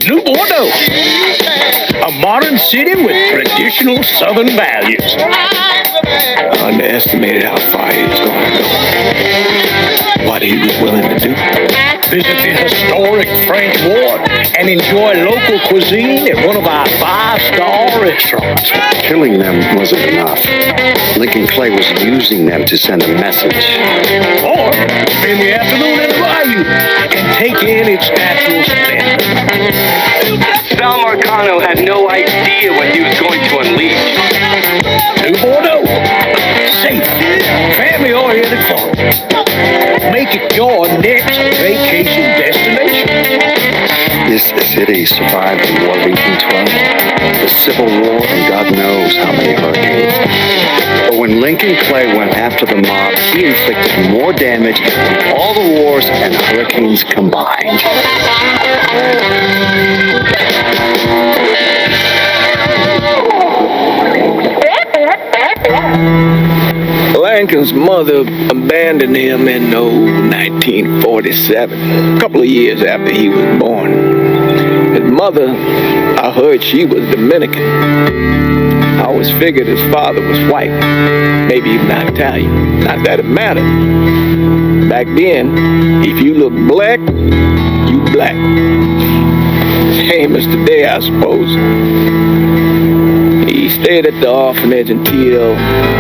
New Bordeaux, a modern city with traditional Southern values. I underestimated how far he was going to go. What he was willing to do. Visit the historic French Ward and enjoy local cuisine at one of our 5-star restaurants. Killing them wasn't enough. Lincoln Clay was using them to send a message. Or spend the afternoon in the bayou and take in its natural splendor. Sal Marcano had no idea what he was going to unleash. New Bordeaux, safe, family-oriented fun. Make it your next vacation destination. This city survived the War of 1812, the Civil War, and God knows how many hurricanes. But when Lincoln Clay went after the mob, he inflicted more damage than all the wars and hurricanes combined. Lincoln's mother abandoned him in 1947, a couple of years after he was born. His mother, I heard she was Dominican. I always figured his father was white, maybe even not Italian. Not that it mattered. Back then, if you look black, you black. Same as today, I suppose. He stayed at the orphanage until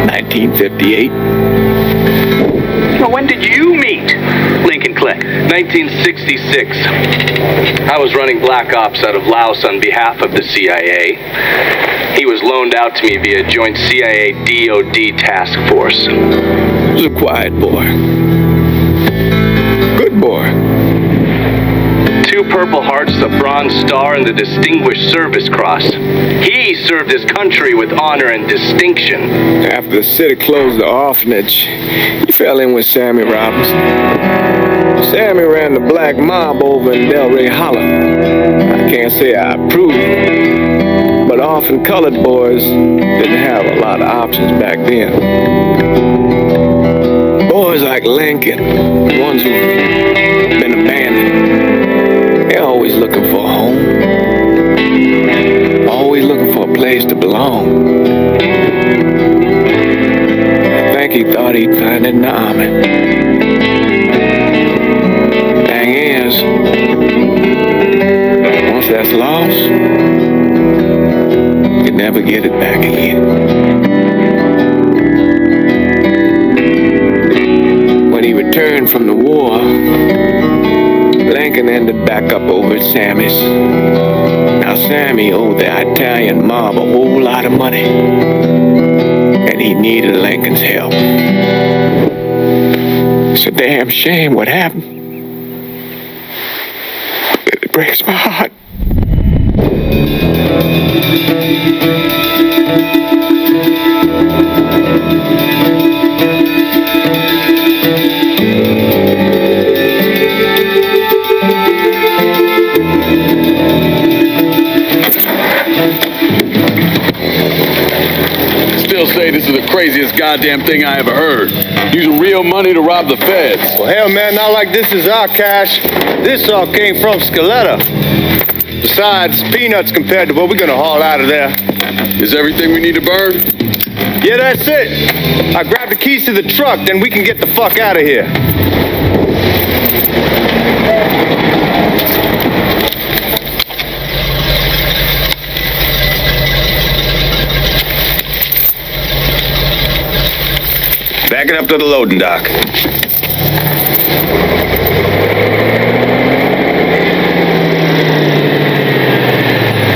1958. Well, when did you meet Lincoln Clay? 1966. I was running black ops out of Laos on behalf of the CIA. He was loaned out to me via joint CIA-DOD task force. He was a quiet boy. Good boy. 2 Purple Hearts, a Bronze Star, and the Distinguished Service Cross. He served his country with honor and distinction. After the city closed the orphanage, he fell in with Sammy Robinson. Sammy ran the black mob over in Delray Hollow. I can't say I approve, but orphan colored boys didn't have a lot of options back then. Boys like Lincoln, the ones who've been abandoned, they're always looking for a home. Always looking for a place to belong. I think he thought he'd find it in the army. Thing is, once that's lost, you can never get it back again. When he returned from the war, Lincoln ended back up over at Sammy's. Now Sammy owed the Italian mob a whole lot of money, and he needed Lincoln's help. It's a damn shame what happened. It breaks my heart. Say this is the craziest goddamn thing I ever heard. Using real money to rob the feds. Well, hell, man, not like this is our cash. This all came from Scaletta. Besides, peanuts compared to what we're gonna haul out of there. Is everything we need to burn? Yeah, that's it. I grabbed the keys to the truck, then we can get the fuck out of here. Back it up to the loading dock.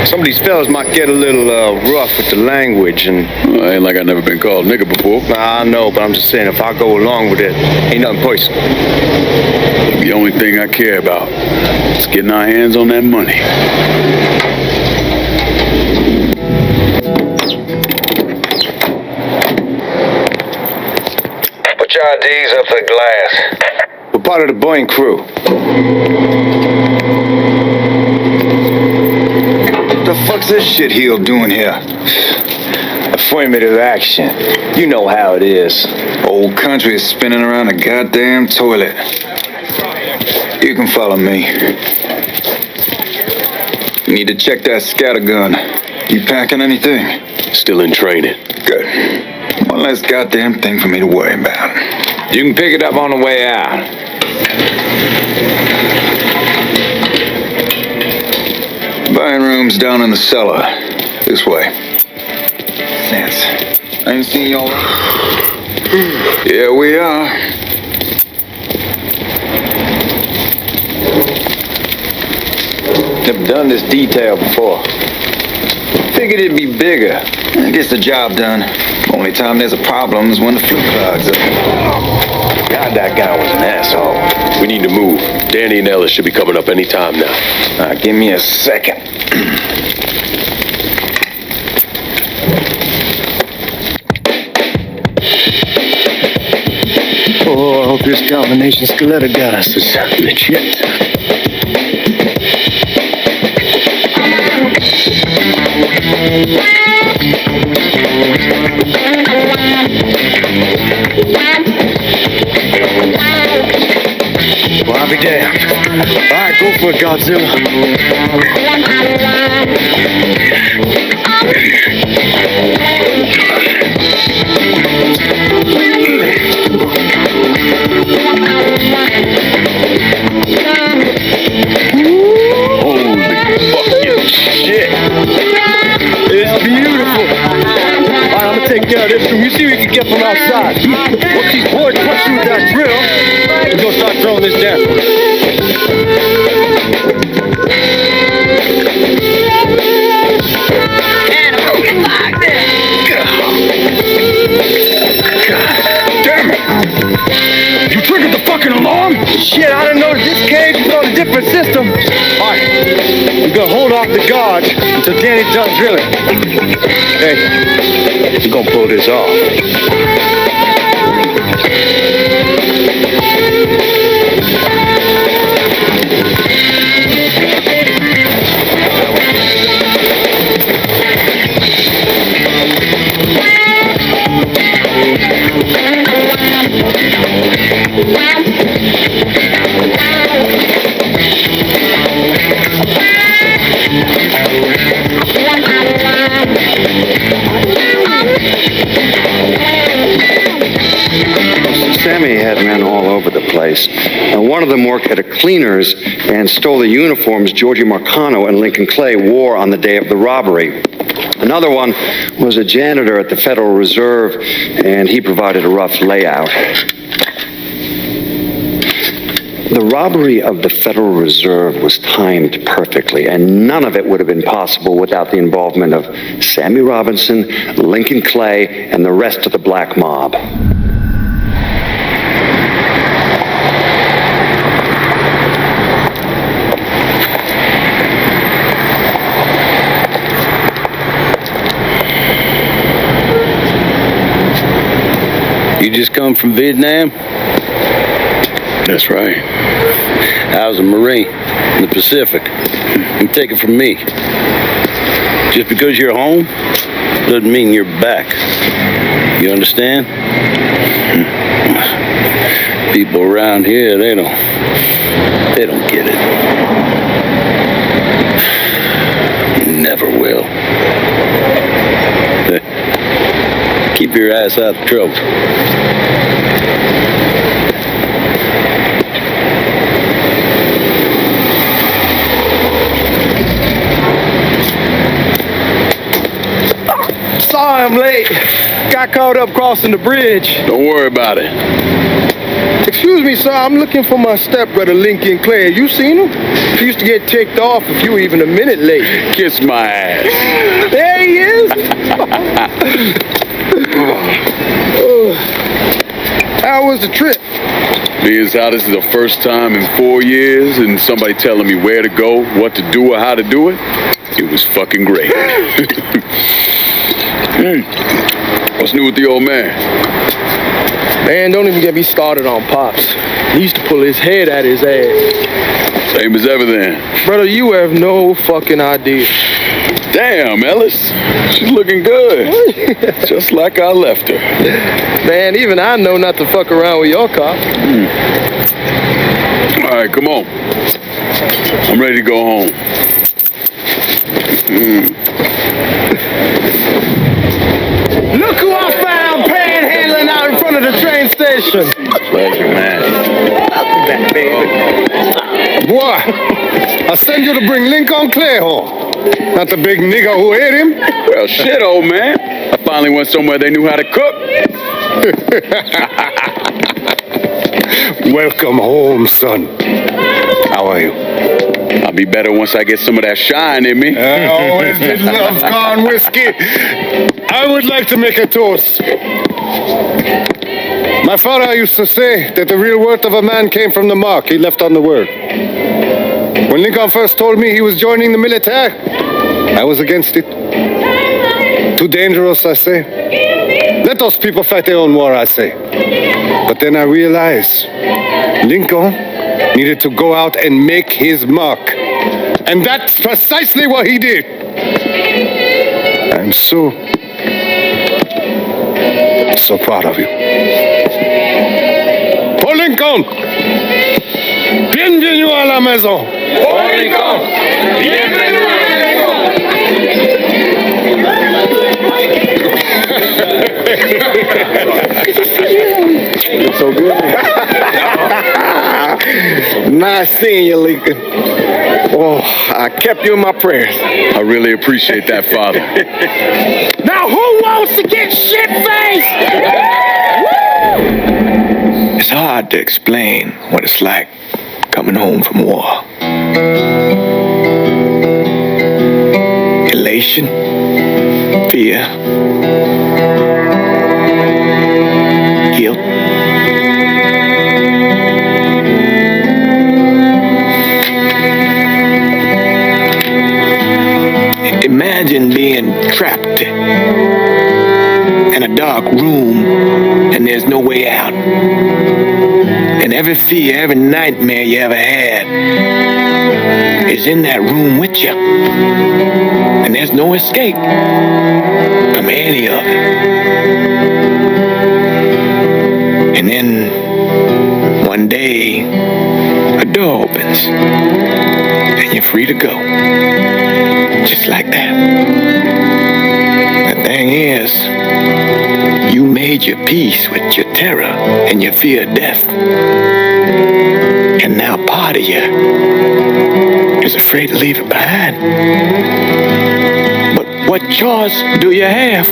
Some of these fellas might get a little rough with the language and... Well, ain't like I've never been called nigger before. I know, but I'm just saying, if I go along with it, ain't nothing personal. The only thing I care about is getting our hands on that money. Put your IDs up to the glass. We're part of the Boeing crew. What the fuck's this shitheel doing here? Affirmative action. You know how it is. Old country is spinning around a goddamn toilet. You can follow me. You need to check that scatter gun. You packing anything? Still in training. Good. One less goddamn thing for me to worry about. You can pick it up on the way out. Buying rooms down in the cellar. This way. Sense. I ain't seen y'all. Here we are. Never done this detail before. Figured it'd be bigger. It gets the job done. Only time there's a problem is when the flue clogs up. God, that guy was an asshole. We need to move. Danny and Ellis should be coming up any time now. Give me a second. Oh, I hope this combination skeleton gas is legit. Well, I'll be damned. All right, go for it, Godzilla. Holy fucking shit. It's beautiful. All right, I'm gonna take care of this room. You see what you can get from outside. Once these boys punch through that drill, we're gonna start throwing this down. Damn it! You triggered the fucking alarm? Shit, I didn't know that this cage was on a different system. All right, we're gonna hold off the guards until Danny's done drilling. Hey, we're gonna pull this off. Sammy had men all over the place. One of them worked at a cleaner's and stole the uniforms Georgie Marcano and Lincoln Clay wore on the day of the robbery. Another one was a janitor at the Federal Reserve, and he provided a rough layout. The robbery of the Federal Reserve was timed perfectly, and none of it would have been possible without the involvement of Sammy Robinson, Lincoln Clay, and the rest of the black mob. You just come from Vietnam? That's right. I was a Marine in the Pacific. And take it from me. Just because you're home doesn't mean you're back. You understand? People around here, they don't get it. Never will. Keep your ass out of trouble. Sorry I'm late. Got caught up crossing the bridge. Don't worry about it. Excuse me, sir. I'm looking for my stepbrother, Lincoln Clay. You seen him? He used to get ticked off if you were even a minute late. Kiss my ass. There he is. How was the trip? Being as how this is the first time in 4 years and somebody telling me where to go, what to do, or how to do it, it was fucking great. What's new with the old man? Man, don't even get me started on Pops. He used to pull his head out his ass. Same as ever then. Brother, you have no fucking idea. Damn, Ellis. She's looking good. Just like I left her. Man, even I know not to fuck around with your car. All right, come on. I'm ready to go home. Look who I found panhandling out in front of the train station. Pleasure, man. That baby. Boy, I send you to bring Lincoln Clay home. Not the big nigger who ate him. Well, shit, old man. I finally went somewhere they knew how to cook. Welcome home, son. How are you? I'll be better once I get some of that shine in me. I always did love corn whiskey. I would like to make a toast. My father used to say that the real worth of a man came from the mark he left on the world. When Lincoln first told me he was joining the military, I was against it. Too dangerous, I say. Let those people fight their own war, I say. But then I realized Lincoln needed to go out and make his mark. And that's precisely what he did. I'm so proud of you. Oh, Lincoln! Bienvenue à la maison! Oh, Lincoln! Bienvenue à la maison! It's so good. Nice seeing you, Lincoln. Oh, I kept you in my prayers. I really appreciate that, Father. Now who wants to get shit-faced? It's hard to explain what it's like coming home from war. Elation, fear, guilt. Imagine being trapped in a dark room and there's no way out. And every fear, every nightmare you ever had is in that room with you. And there's no escape from any of it. And then one day, a door opens and you're free to go. Just like that. The thing is, you made your peace with your terror and your fear of death. And now part of you is afraid to leave it behind. But what choice do you have?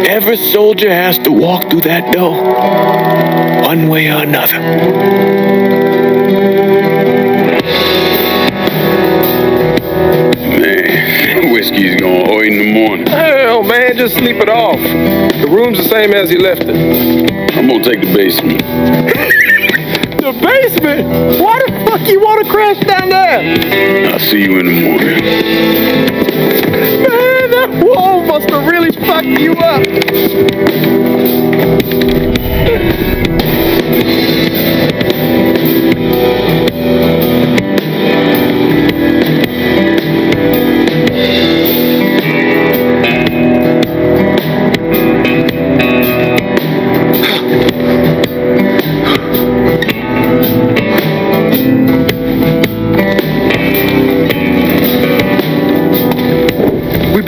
Every soldier has to walk through that door, one way or another. Whiskey's gonna hurt in the morning. Hell, man, just sleep it off. The room's the same as you left it. I'm gonna take the basement. The basement? Why the fuck you want to crash down there? I'll see you in the morning. Man, that wall must have really fucked you up.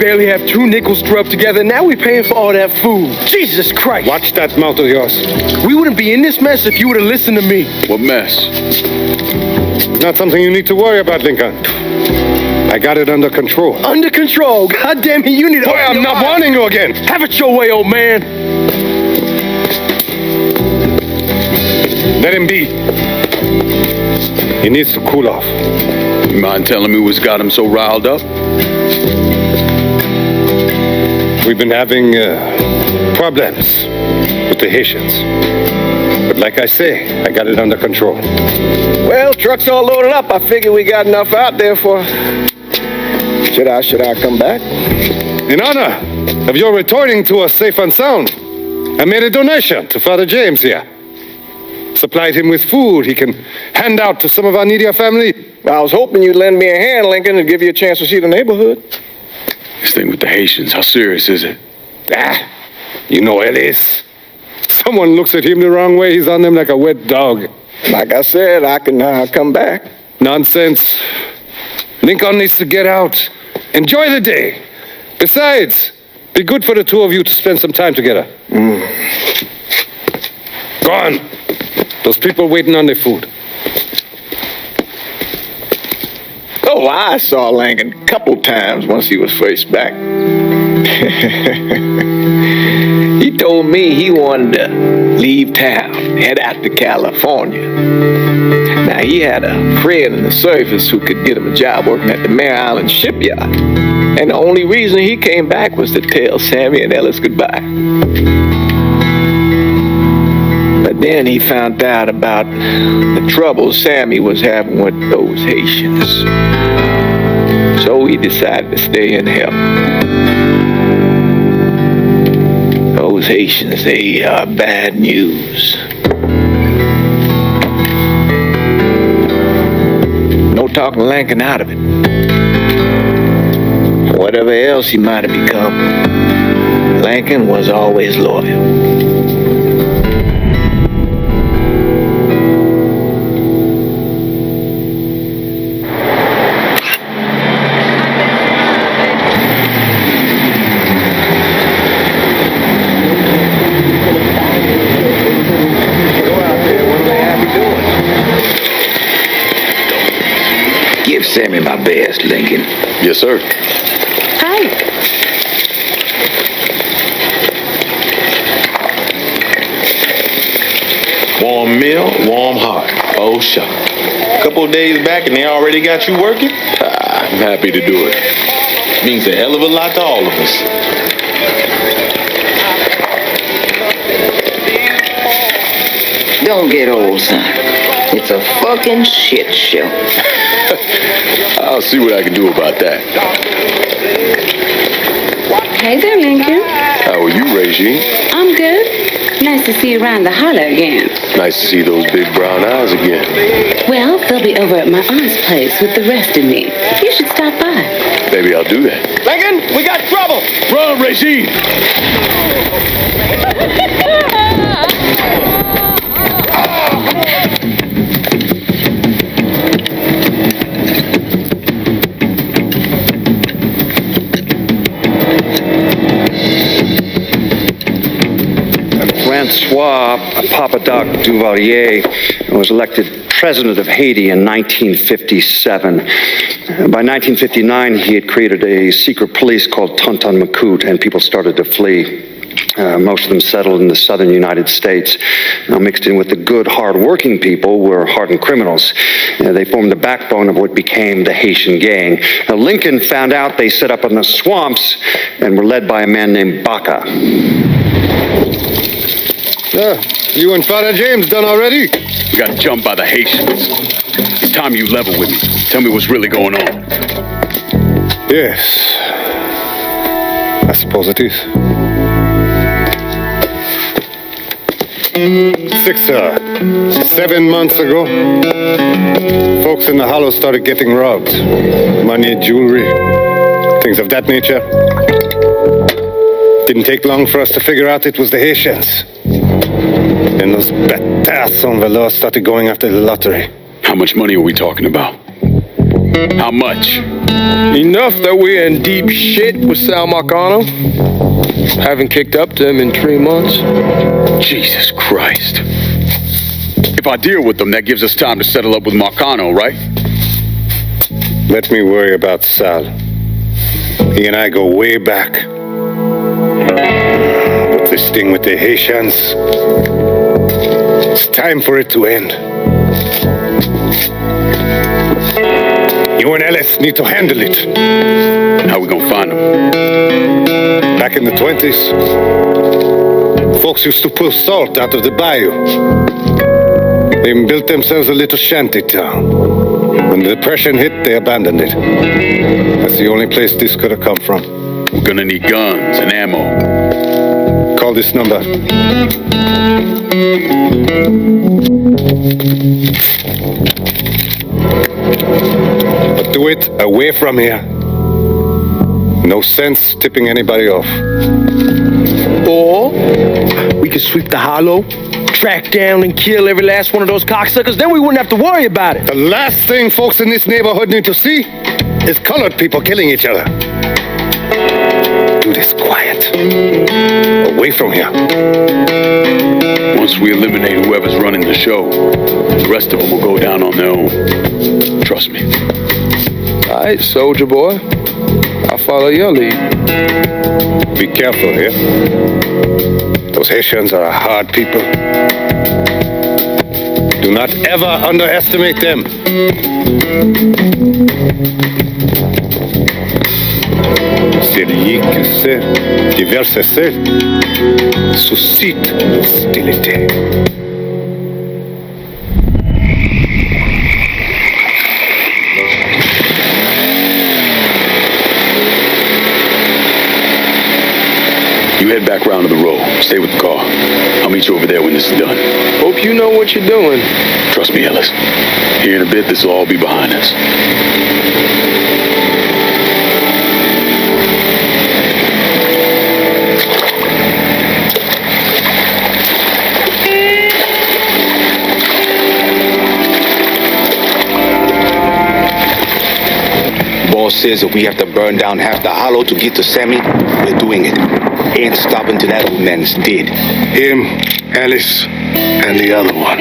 Barely have 2 nickels to rub together. Now we're paying for all that food. Jesus Christ. Watch that mouth of yours. We wouldn't be in this mess if you would have listened to me. What mess? Not something you need to worry about, Lincoln. I got it under control. Under control? God damn it, you need to... Boy, I'm not warning you again. Have it your way, old man. Let him be. He needs to cool off. You mind telling me what's got him so riled up? We've been having problems with the Haitians. But like I say, I got it under control. Well, truck's all loaded up. I figure we got enough out there for... Should I come back? In honor of your returning to us safe and sound, I made a donation to Father James here. Supplied him with food he can hand out to some of our needier family. I was hoping you'd lend me a hand, Lincoln, and give you a chance to see the neighborhood. This thing with the Haitians, how serious is it? You know it is. Someone looks at him the wrong way, he's on them like a wet dog. Like I said, I can come back. Nonsense. Lincoln needs to get out Enjoy the day. Besides, be good for the two of you to spend some time together. Go on. Those people waiting on their food. Oh, I saw Lincoln a couple times once he was first back. He told me he wanted to leave town, head out to California. Now, he had a friend in the service who could get him a job working at the Mare Island shipyard. And the only reason he came back was to tell Sammy and Ellis goodbye. But then he found out about the trouble Sammy was having with those Haitians. So he decided to stay and help. Those Haitians, they are bad news. No talking Lincoln out of it. Whatever else he might have become, Lincoln was always loyal. Give Sammy my best, Lincoln. Yes, sir. Hi. Warm meal, warm heart. Oh, shuck. Couple of days back and they already got you working? I'm happy to do it. Means a hell of a lot to all of us. Don't get old, son. It's a fucking shit show. I'll see what I can do about that. Hey there, Lincoln. How are you, Regine? I'm good. Nice to see you around the holler again. Nice to see those big brown eyes again. Well, they'll be over at my aunt's place with the rest of me. You should stop by. Maybe I'll do that. Lincoln, we got trouble! Run, Regine! Francois Papadoc Duvalier was elected president of Haiti in 1957. By 1959, he had created a secret police called Tonton Macoute, and people started to flee. Most of them settled in the southern United States. Mixed in with the good, hard-working people were hardened criminals. They formed the backbone of what became the Haitian gang. Lincoln found out they set up in the swamps and were led by a man named Baca. You and Father James done already? We got jumped by the Haitians. It's time you level with me. Tell me what's really going on. Yes. I suppose it is. 7 months ago, folks in the Hollow started getting robbed. Money, jewelry, things of that nature. Didn't take long for us to figure out it was the Haitians. Then those bâtards on velour started going after the lottery. How much money are we talking about? How much? Enough that we're in deep shit with Sal Marcano. Haven't kicked up to him in 3 months. Jesus Christ. If I deal with them, that gives us time to settle up with Marcano, right? Let me worry about Sal. He and I go way back. But this thing with the Haitians, it's time for it to end. You and Ellis need to handle it. How we gonna find them? Back in the 20s, folks used to pull salt out of the bayou. They even built themselves a little shanty town. When the Depression hit, they abandoned it. That's the only place this could have come from. We're gonna need guns and ammo. Call this number. But do it away from here. No sense tipping anybody off. Or we could sweep the Hollow, track down and kill every last one of those cocksuckers, then we wouldn't have to worry about it. The last thing folks in this neighborhood need to see is colored people killing each other. Do this quiet. Away from here. Once we eliminate whoever's running the show, the rest of them will go down on their own. Trust me. All right, soldier boy. I'll follow your lead. Be careful here. Those Haitians are a hard people. Do not ever underestimate them. Celui qui sait diverser suscite l'hostilité. You head back round to the road. Stay with the car. I'll meet you over there when this is done. Hope you know what you're doing. Trust me, Ellis. Here in a bit, this will all be behind us. Boss says if we have to burn down half the hollow to get to Sammy, we're doing it. Ain't stopping till that old man is dead. Him, Alice, and the other one.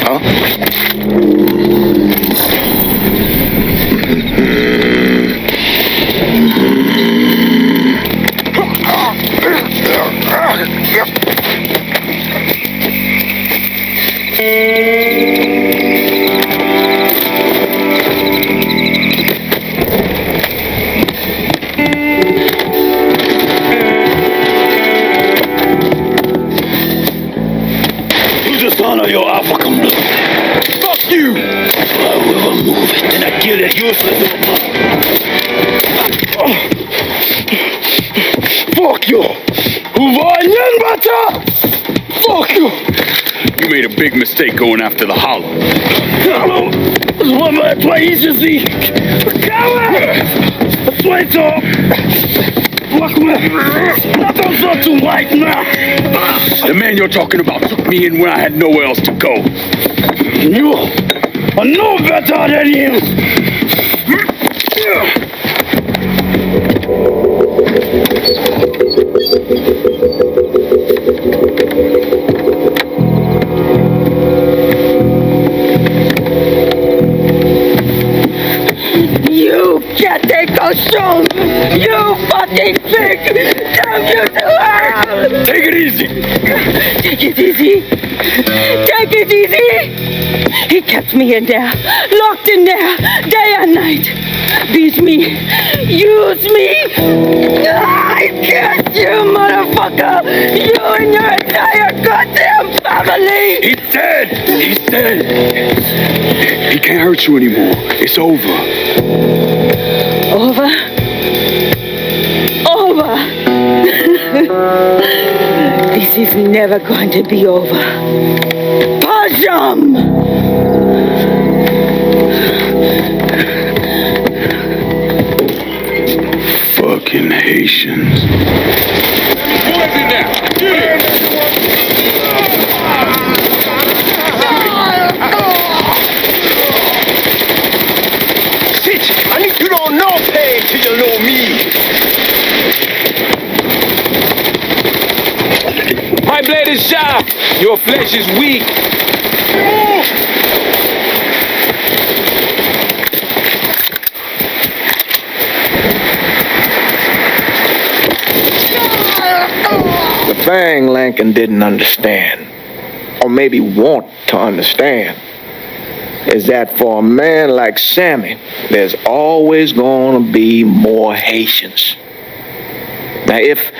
Huh? Dishonor your African blood. Fuck you! I will remove it and I kill that useless woman. Fuck you! Fuck you! You made a big mistake going after the hollow. The man you're talking about took me in when I had nowhere else to go. You are no better than him. You can't take a show! You fucking pig! Damn you to earth! Take it easy! Take it easy! Take it easy! He kept me in there, locked in there, day and night. Beat me, use me. I can't, you motherfucker! You and your entire goddamn family! He's dead! He's dead! He can't hurt you anymore. It's over. Over? Over! This is never going to be over. Pajam! Fucking Haitians. Boys in there! Sit! I need you don't know pain till you know me. My blade is sharp. Your flesh is weak. The thing Lincoln didn't understand, or maybe want to understand, is that for a man like Sammy, there's always going to be more Haitians. Now, if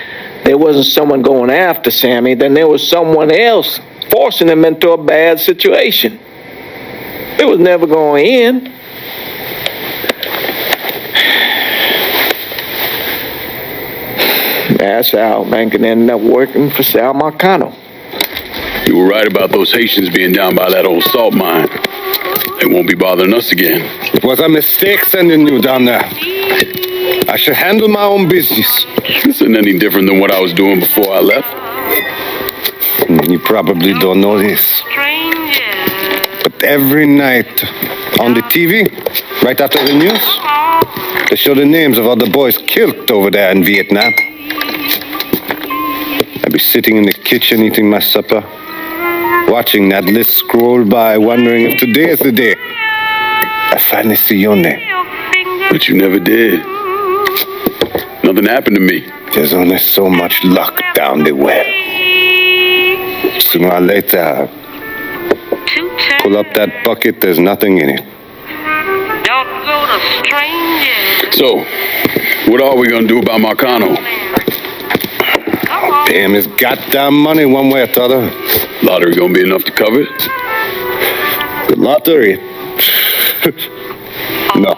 there wasn't someone going after Sammy, then there was someone else forcing him into a bad situation. It was never going to end. That's how Lincoln ended up working for Sal Marcano. You were right about those Haitians being down by that old salt mine. They won't be bothering us again. It was a mistake sending you down there. I should handle my own business. This isn't any different than what I was doing before I left. You probably don't know this. But every night on the TV, right after the news, they show the names of all the boys killed over there in Vietnam. I'd be sitting in the kitchen eating my supper, watching that list scroll by, wondering if today is the day I finally see your name. But you never did. Nothing happened to me. There's only so much luck down the well. Sooner or later, pull up that bucket, there's nothing in it. So, what are we gonna do about Marcano? Pay him his goddamn money one way or the other. Lottery gonna be enough to cover it? The lottery? No.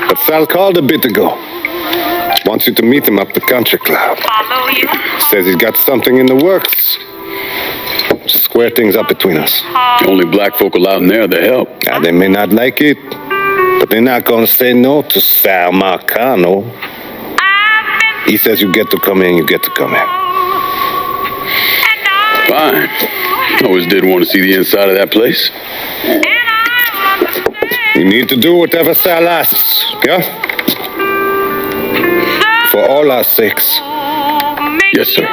But Sal called a bit ago. Wants you to meet him up the country club. Says he's got something in the works. Square things up between us. The only black folk allowed in there to help. Now, they may not like it, but they're not going to say no to Sal Marcano. He says you get to come in, you get to come in. Fine. Always did want to see the inside of that place. You need to do whatever Sal asks, yeah? For all our sakes. Yes, sir.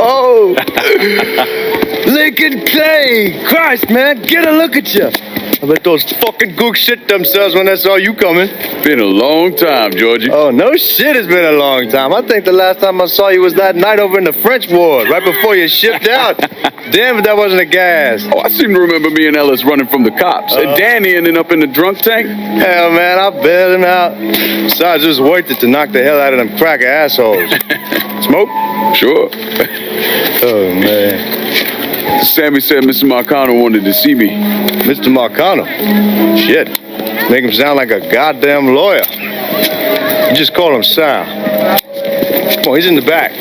Oh! Lincoln Clay! Christ, man, get a look at you. I bet those fucking gooks shit themselves when they saw you coming. Been a long time, Georgie. Oh, no shit, it's been a long time. I think the last time I saw you was that night over in the French ward, right before you shipped out. Damn if that wasn't a gas. Oh, I seem to remember me and Ellis running from the cops. And Danny ending up in the drunk tank. Hell, man, I bailed him out. Besides, it was worth it to knock the hell out of them cracker assholes. Smoke? Sure. Oh, man. Sammy said Mr. Marcano wanted to see me. Mr. Marcano? Shit. Make him sound like a goddamn lawyer. You just call him Sal. Come on, he's in the back.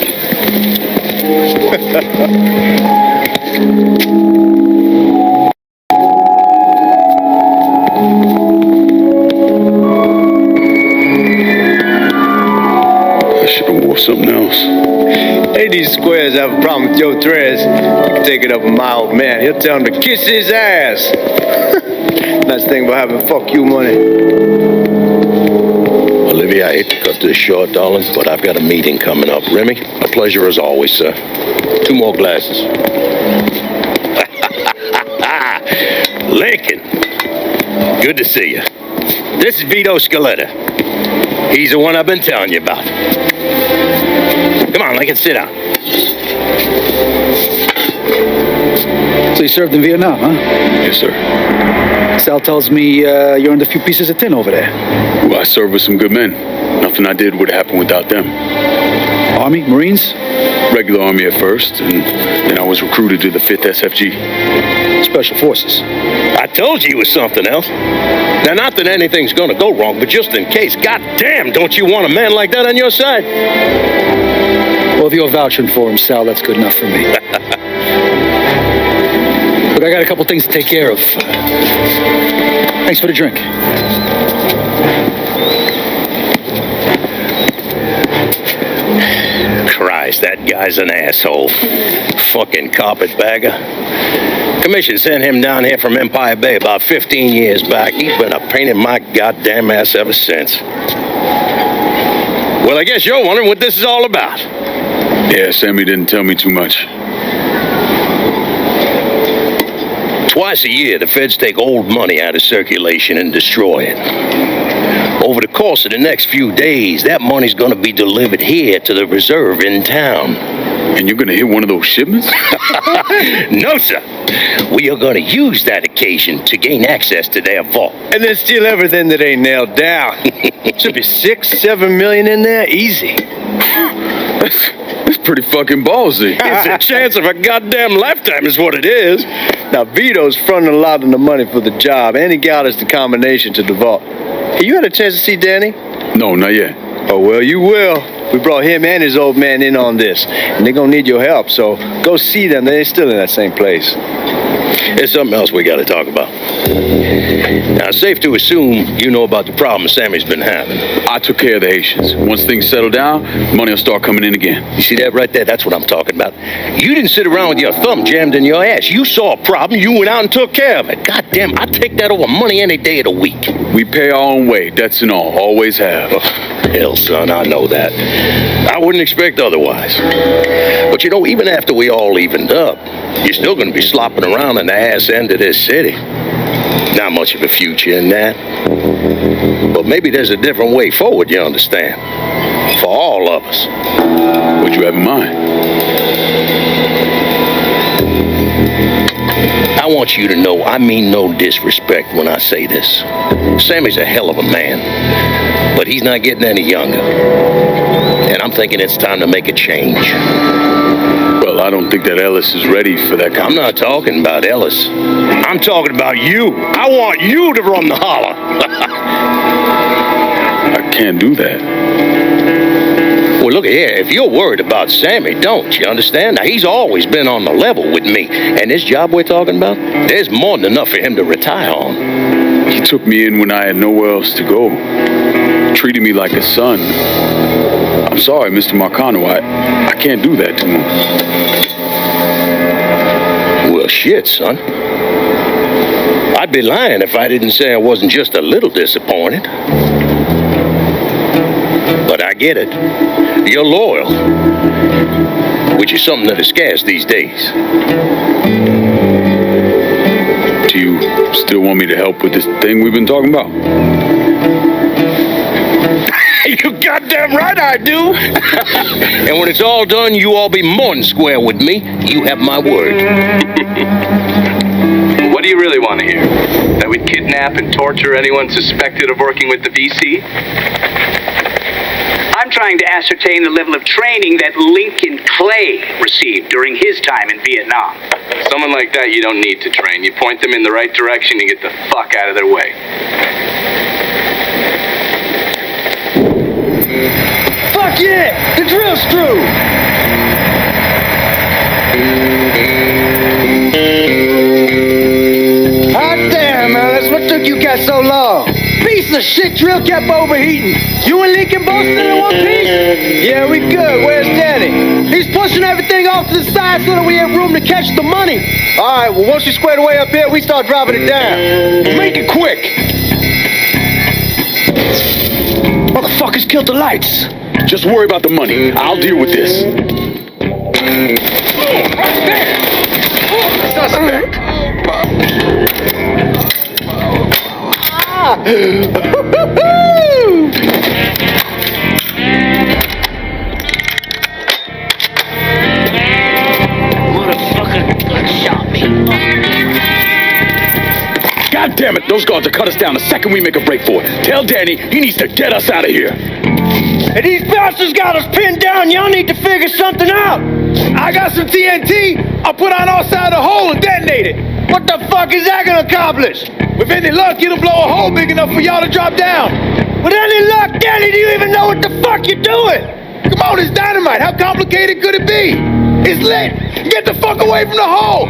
I should have wore something else. Hey, these squares have a problem with your threads. You can take it up with my old man. He'll tell him to kiss his ass. Nice thing about having fuck you money. Olivia, I hate to cut this short, darling, but I've got a meeting coming up. Remy, a pleasure as always, sir. 2 more glasses. Lincoln, good to see you. This is Vito Scaletta. He's the one I've been telling you about. Come on, Lincoln, sit down. So you served in Vietnam, huh? Yes, sir. Sal tells me you earned a few pieces of tin over there. Well, I served with some good men. Nothing I did would have happened without them. Army? Marines? Regular Army at first, and then I was recruited to the 5th SFG. Special Forces. I told you it was something else. Now, not that anything's gonna go wrong, but just in case, goddamn, don't you want a man like that on your side? Well, if you're vouching for him, Sal, that's good enough for me. Look, I got a couple things to take care of. Thanks for the drink. Christ, that guy's an asshole. Fucking carpetbagger. Commission sent him down here from Empire Bay about 15 years back. He's been a pain in my goddamn ass ever since. Well, I guess you're wondering what this is all about. Yeah, Sammy didn't tell me too much. Twice a year, the feds take old money out of circulation and destroy it. Over the course of the next few days, that money's gonna be delivered here to the reserve in town. And you're gonna hit one of those shipments? No, sir. We are gonna use that occasion to gain access to their vault. And then steal everything that ain't nailed down. Should be 6-7 million in there, easy. That's pretty fucking ballsy. It's a chance of a goddamn lifetime is what it is. Now, Vito's fronting a lot of the money for the job, and he got us the combination to the vault. Hey, you had a chance to see Danny? No, not yet. Oh, well, you will. We brought him and his old man in on this, and they're gonna need your help, so go see them. They're still in that same place. There's something else we got to talk about. Now, it's safe to assume you know about the problem Sammy's been having. I took care of the Haitians. Once things settle down, money will start coming in again. You see that right there? That's what I'm talking about. You didn't sit around with your thumb jammed in your ass. You saw a problem, you went out and took care of it. God damn, I'd take that over money any day of the week. We pay our own way, debts and all. Always have. Oh, hell, son, I know that. I wouldn't expect otherwise. But you know, even after we all evened up, you're still going to be slopping around in the ass end of this city. Not much of a future in that. But maybe there's a different way forward, you understand? For all of us. What you have in mind? I want you to know I mean no disrespect when I say this. Sammy's a hell of a man, but he's not getting any younger. And I'm thinking it's time to make a change. Well, I don't think that Ellis is ready for that kind I'm not talking about Ellis. I'm talking about you. I want you to run the holler. I can't do that. Well, look here, if you're worried about Sammy, don't you understand? Now, he's always been on the level with me. And this job we're talking about, there's more than enough for him to retire on. He took me in when I had nowhere else to go. Treated me like a son. I'm sorry, Mr. Marcano. I can't do that to him. Well, shit, son. I'd be lying if I didn't say I wasn't just a little disappointed. But I get it. You're loyal. Which is something that is scarce these days. Do you still want me to help with this thing we've been talking about? You goddamn right I do. And when it's all done, you all be more than square with me. You have my word. What do you really want to hear? That we'd kidnap and torture anyone suspected of working with the VC? I'm trying to ascertain the level of training that Lincoln Clay received during his time in Vietnam. Someone like that you don't need to train. You point them in the right direction and get the fuck out of their way. Fuck yeah! The drill's through! Hot damn, Alice, what took you guys so long? Piece of shit drill kept overheating. You and Lincoln both still in one piece? Yeah, we good. Where's Danny? He's pushing everything off to the side so that we have room to catch the money. All right, well, once you squared away up here, we start dropping it down. Make it quick. Motherfuckers killed the lights. Just worry about the money. I'll deal with this. Suspect. Motherfucker shot me. God damn it! Those guards will cut us down the second we make a break for it. Tell Danny he needs to get us out of here. Hey, these bastards got us pinned down. Y'all need to figure something out. I got some TNT. I'll put on our side of the hole and detonate it. What the fuck is that gonna accomplish? With any luck, it'll blow a hole big enough for y'all to drop down. With any luck, Danny, do you even know what the fuck you're doing? Come on, it's dynamite. How complicated could it be? It's lit. Get the fuck away from the hole.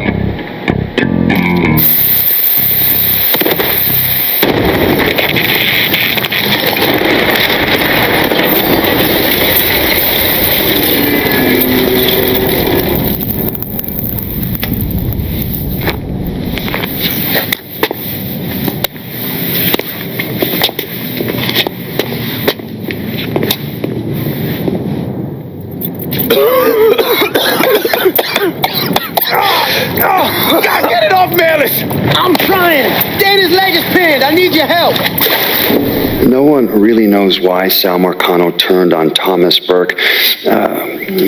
God, get it off me, Alice! I'm trying. Danny's leg is pinned. I need your help. No one really knows why Sal Marcano turned on Thomas Burke,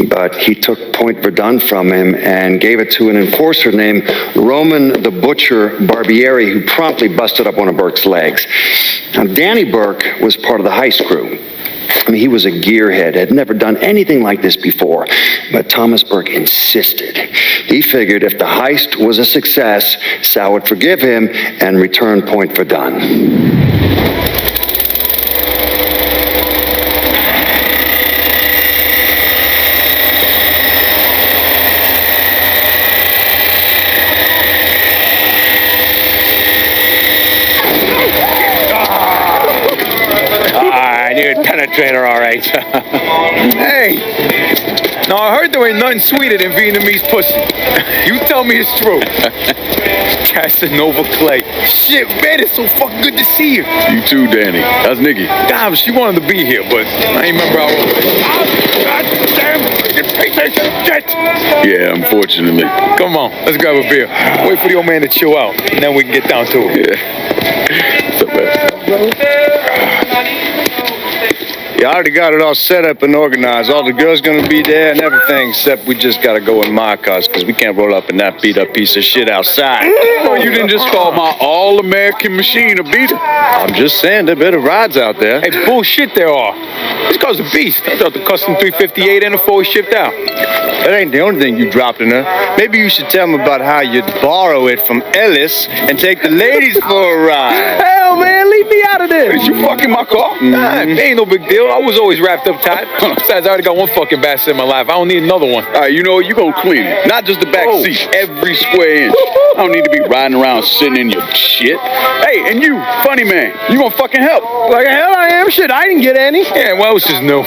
but he took Point Verdun from him and gave it to an enforcer named Roman the Butcher Barbieri, who promptly busted up one of Burke's legs. Now, Danny Burke was part of the heist crew. I mean, he was a gearhead, had never done anything like this before, but Thomas Burke insisted. He figured if the heist was a success, Sal would forgive him and return Point Verdun. traitor, all right. Hey, now I heard there ain't nothing sweeter than Vietnamese pussy. You tell me it's true. Casanova Clay. Shit, man, it's so fucking good to see you. You too, Danny. How's Nikki? Damn, she wanted to be here, but I ain't remember how old it was. Oh, God damn, you piece of shit. Yeah, unfortunately. Come on, let's grab a beer. Wait for the old man to chill out, and then we can get down to it. Yeah. What's up, man? Yeah, I already got it all set up and organized. All the girls gonna be there and everything, except we just gotta go in my cars, because we can't roll up in that beat-up piece of shit outside. Oh, you didn't just call my all-American machine a beater. I'm just saying, there are better rides out there. Hey, bullshit there are. This car's a beast. I got the custom 358 and a 4 shipped out. That ain't the only thing you dropped in her. Maybe you should tell them about how you'd borrow it from Ellis and take the ladies for a ride. Hell, man, leave me out of this. Did you fucking my car? Nah, it ain't no big deal. I was always wrapped up tight. Besides, I already got one fucking bastard in my life. I don't need another one. All right, you know what? You gonna clean it. Not just the back seat. Every square inch. I don't need to be riding around sitting in your shit. Hey, and you, funny man, you gonna fucking help. Like hell I am. Shit, I didn't get any. Yeah, well, this is new.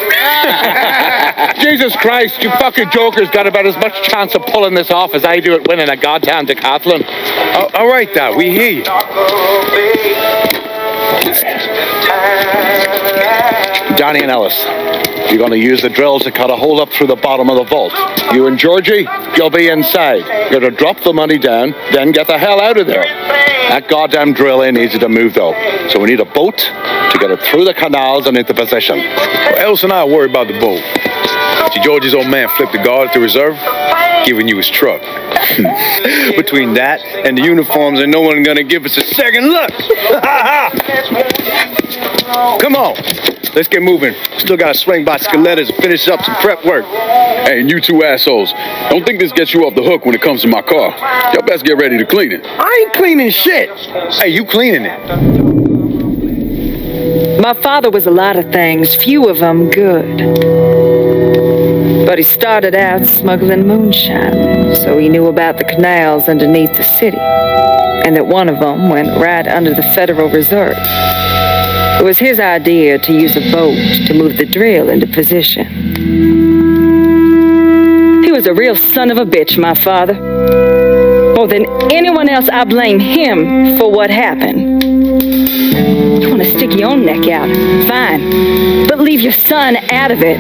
Jesus Christ, you fucking jokers got about as much chance of pulling this off as I do at winning a goddamn decathlon. All right, Dad, we hear you. Johnny and Ellis, you're going to use the drill to cut a hole up through the bottom of the vault. You and Georgie, you'll be inside. You're to drop the money down, then get the hell out of there. That goddamn drill ain't easy to move, though. So we need a boat to get it through the canals and into position. Well, Ellis and I worry about the boat. See, Georgie's old man flipped the guard at the reserve, giving you his truck. Between that and the uniforms, ain't no one gonna give us a second look. Come on, let's get moving. Still gotta swing by Skelettas and finish up some prep work. Hey, and you two assholes, don't think this gets you off the hook when it comes to my car. Y'all best get ready to clean it. I ain't cleaning shit. Hey, you cleaning it. My father was a lot of things, few of them good. But he started out smuggling moonshine, so he knew about the canals underneath the city, and that one of them went right under the Federal Reserve. It was his idea to use a boat to move the drill into position. He was a real son of a bitch, my father. More than anyone else, I blame him for what happened. You want to stick your own neck out, fine, but leave your son out of it.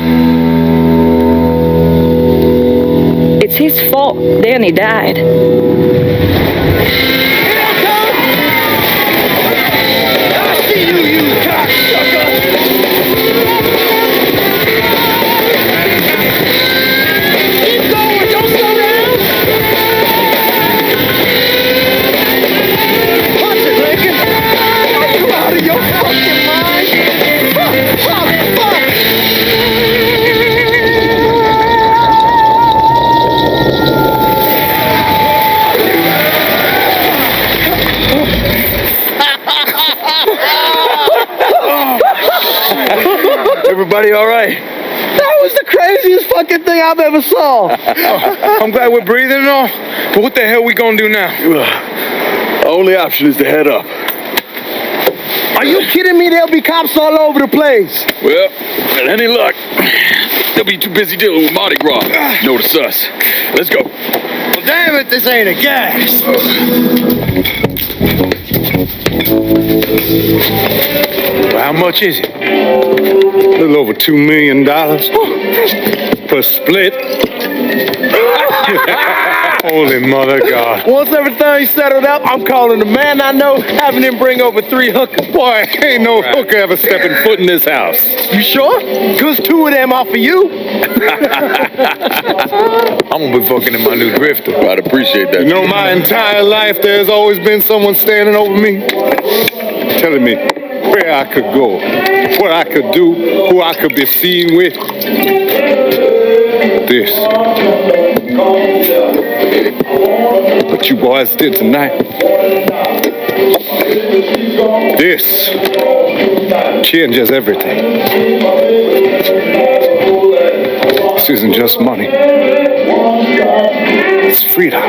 It's his fault. Then he died. Everybody all right? That was the craziest fucking thing I've ever saw. I'm glad we're breathing and all, but what the hell we gonna do now? The only option is to head up. Are you kidding me? There'll be cops all over the place. Well, with any luck, they'll be too busy dealing with Mardi Gras. Notice us. Let's go. Well, damn it, this ain't a gas. Well, how much is it? A little over $2 million per split. Holy mother God. Once everything's settled up, I'm calling the man I know, having him bring over 3 hookers. Boy, ain't no hooker ever stepping foot in this house. You sure? Because 2 of them are for you. I'm gonna be fucking in my new drifter. I'd appreciate that. You know, my entire life there's always been someone standing over me, telling me where I could go, what I could do, who I could be seen with. This. What you boys did tonight. This changes everything. This isn't just money. It's freedom.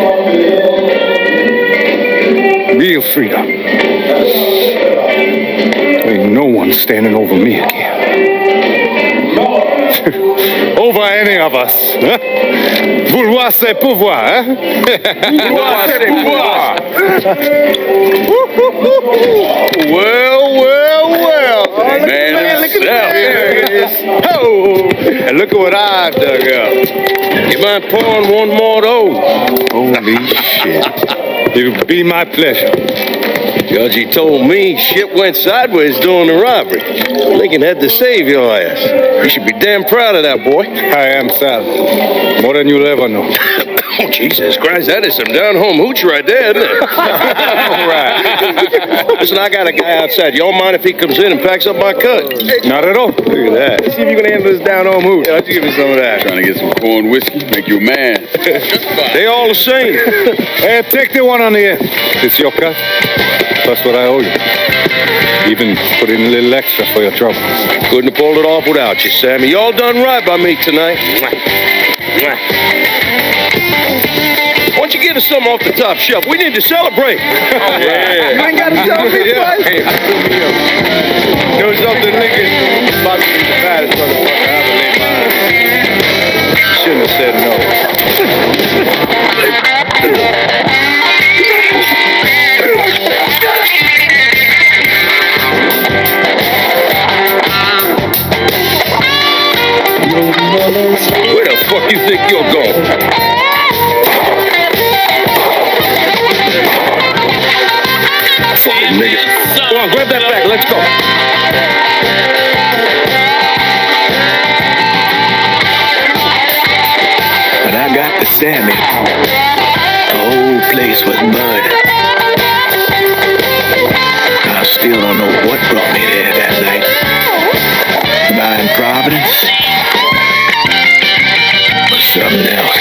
Real freedom. Ain't no one standing over me again. over any of us. Huh? Vouloir c'est pouvoir, hein? Vouloir c'est pouvoir. Well. Man himself. Oh, and look at what I've dug up. You mind pouring one more of those? Holy shit. It'll be my pleasure. Judge, he told me shit went sideways during the robbery. Lincoln had to save your ass. You should be damn proud of that, boy. I am, Sal. More than you'll ever know. Oh, Jesus Christ, that is some down-home hooch right there, isn't it? All right. Listen, I got a guy outside. Y'all mind if he comes in and packs up my cut? Not at all. Look at that. Let's see if you can handle this down-home hooch. Why don't you give me some of that? Trying to get some corn whiskey, make you a man. They all the same. Hey, take the one on the end. It's your cut. That's what I owe you. Even put in a little extra for your trouble. Couldn't have pulled it off without you, Sammy. Y'all done right by me tonight. Why don't you get us some off the top shelf? We need to celebrate. Oh, yeah. You ain't got to celebrate twice. You know something, Lincoln? About to be the baddest motherfucker I ever laid my eyes. Shouldn't have said no. Where the fuck you think you're going? Fucking nigga. Come on, grab that bag. Let's go. When I got to Sammy, the whole place was mud. I still don't know what brought me there that night. Divine Providence or something else.